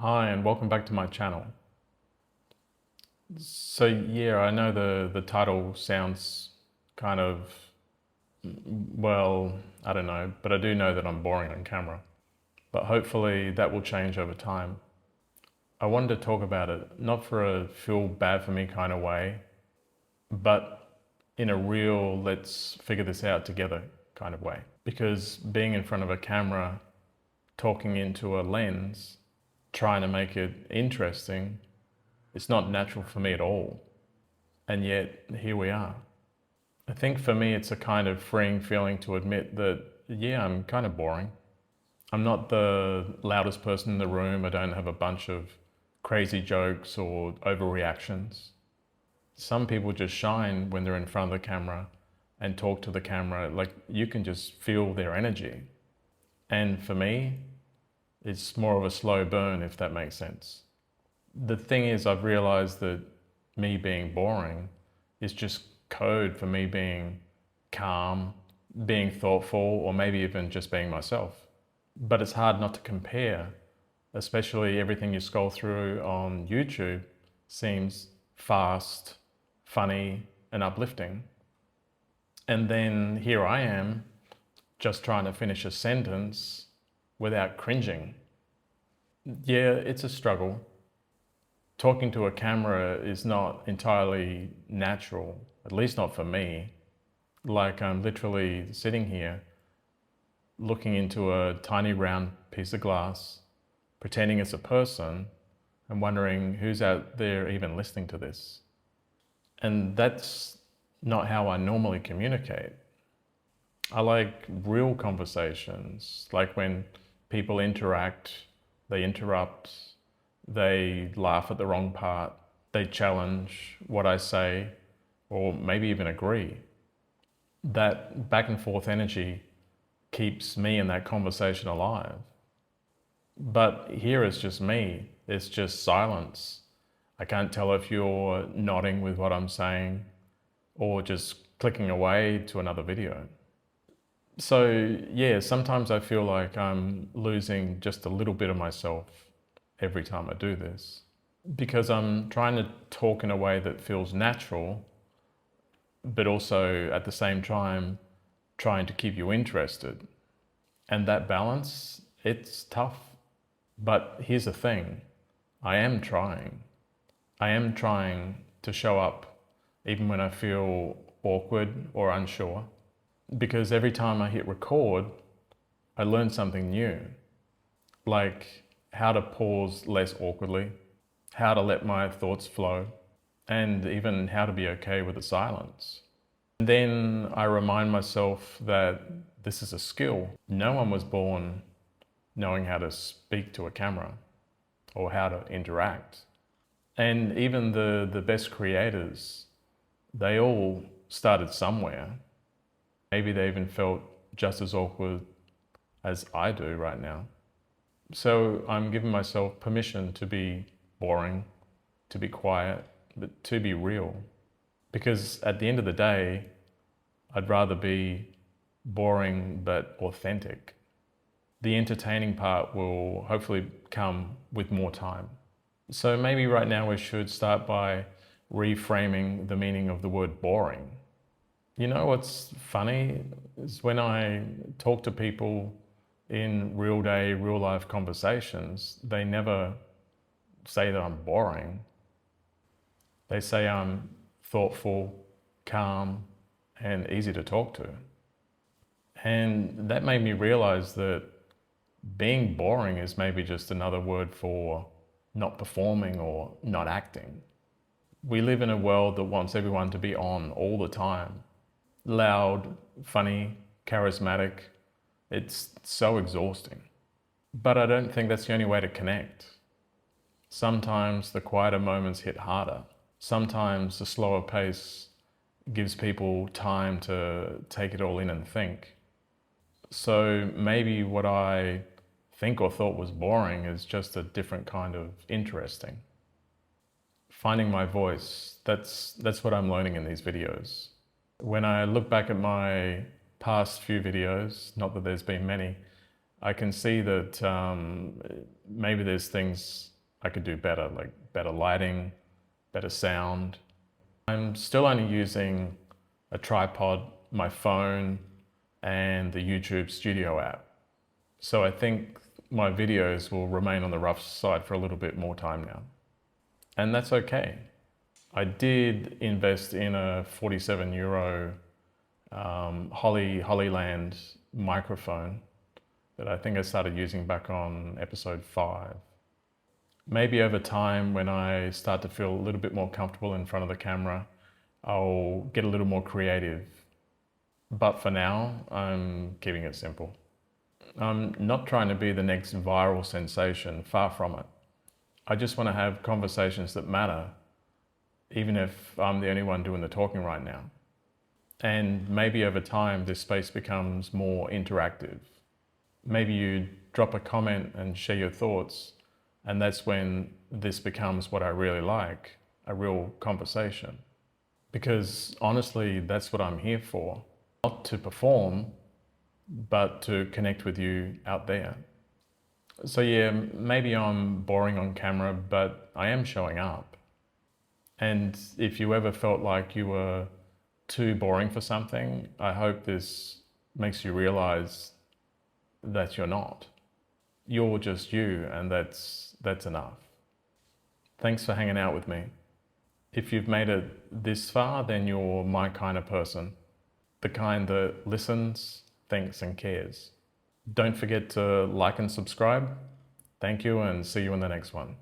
Hi, and welcome back to my channel. So yeah, I know the title sounds kind of, well, I don't know, but I do know that I'm boring on camera. But hopefully that will change over time. I wanted to talk about it, not for a feel bad for me kind of way, but in a real let's figure this out together kind of way. Because being in front of a camera, talking into a lens, trying to make it interesting, it's not natural for me at all. And yet, here we are. I think for me, it's a kind of freeing feeling to admit that, yeah, I'm kind of boring. I'm not the loudest person in the room. I don't have a bunch of crazy jokes or overreactions. Some people just shine when they're in front of the camera and talk to the camera. Like you can just feel their energy. And for me, it's more of a slow burn, if that makes sense. The thing is, I've realized that me being boring is just code for me being calm, being thoughtful, or maybe even just being myself. But it's hard not to compare, especially everything you scroll through on YouTube seems fast, funny, and uplifting. And then here I am, just trying to finish a sentence without cringing. Yeah, it's a struggle. Talking to a camera is not entirely natural, at least not for me. Like I'm literally sitting here looking into a tiny round piece of glass, pretending it's a person and wondering who's out there even listening to this. And that's not how I normally communicate. I like real conversations, like when people interact, they interrupt, they laugh at the wrong part, they challenge what I say, or maybe even agree. That back and forth energy keeps me in that conversation alive. But here it's just me, it's just silence. I can't tell if you're nodding with what I'm saying or just clicking away to another video. So yeah, sometimes I feel like I'm losing just a little bit of myself every time I do this, because I'm trying to talk in a way that feels natural, but also at the same time trying to keep you interested. And that balance, it's tough. But here's the thing, I am trying. I am trying to show up even when I feel awkward or unsure. Because every time I hit record, I learn something new. Like how to pause less awkwardly, how to let my thoughts flow, and even how to be okay with the silence. And then I remind myself that this is a skill. No one was born knowing how to speak to a camera or how to interact. And even the best creators, they all started somewhere. Maybe they even felt just as awkward as I do right now. So I'm giving myself permission to be boring, to be quiet, but to be real. Because at the end of the day, I'd rather be boring but authentic. The entertaining part will hopefully come with more time. So maybe right now we should start by reframing the meaning of the word boring. You know what's funny is when I talk to people in real day, real life conversations, they never say that I'm boring. They say I'm thoughtful, calm, and easy to talk to. And that made me realize that being boring is maybe just another word for not performing or not acting. We live in a world that wants everyone to be on all the time. Loud, funny, charismatic. It's so exhausting. But I don't think that's the only way to connect. Sometimes the quieter moments hit harder. Sometimes the slower pace gives people time to take it all in and think. So maybe what I think or thought was boring is just a different kind of interesting. Finding my voice, that's what I'm learning in these videos. When I look back at my past few videos, not that there's been many, I can see that maybe there's things I could do better, like better lighting, better sound. I'm still only using a tripod, my phone, and the YouTube Studio app. So I think my videos will remain on the rough side for a little bit more time now. And that's okay. I did invest in a 47 euro Hollyland microphone that I think I started using back on episode 5. Maybe over time, when I start to feel a little bit more comfortable in front of the camera, I'll get a little more creative. But for now, I'm keeping it simple. I'm not trying to be the next viral sensation, far from it. I just want to have conversations that matter, even if I'm the only one doing the talking right now. And maybe over time, this space becomes more interactive. Maybe you drop a comment and share your thoughts, and that's when this becomes what I really like, a real conversation. Because honestly, that's what I'm here for. Not to perform, but to connect with you out there. So yeah, maybe I'm boring on camera, but I am showing up. And if you ever felt like you were too boring for something, I hope this makes you realize that you're not. You're just you, and that's enough. Thanks for hanging out with me. If you've made it this far, then you're my kind of person. The kind that listens, thinks, and cares. Don't forget to like and subscribe. Thank you, and see you in the next one.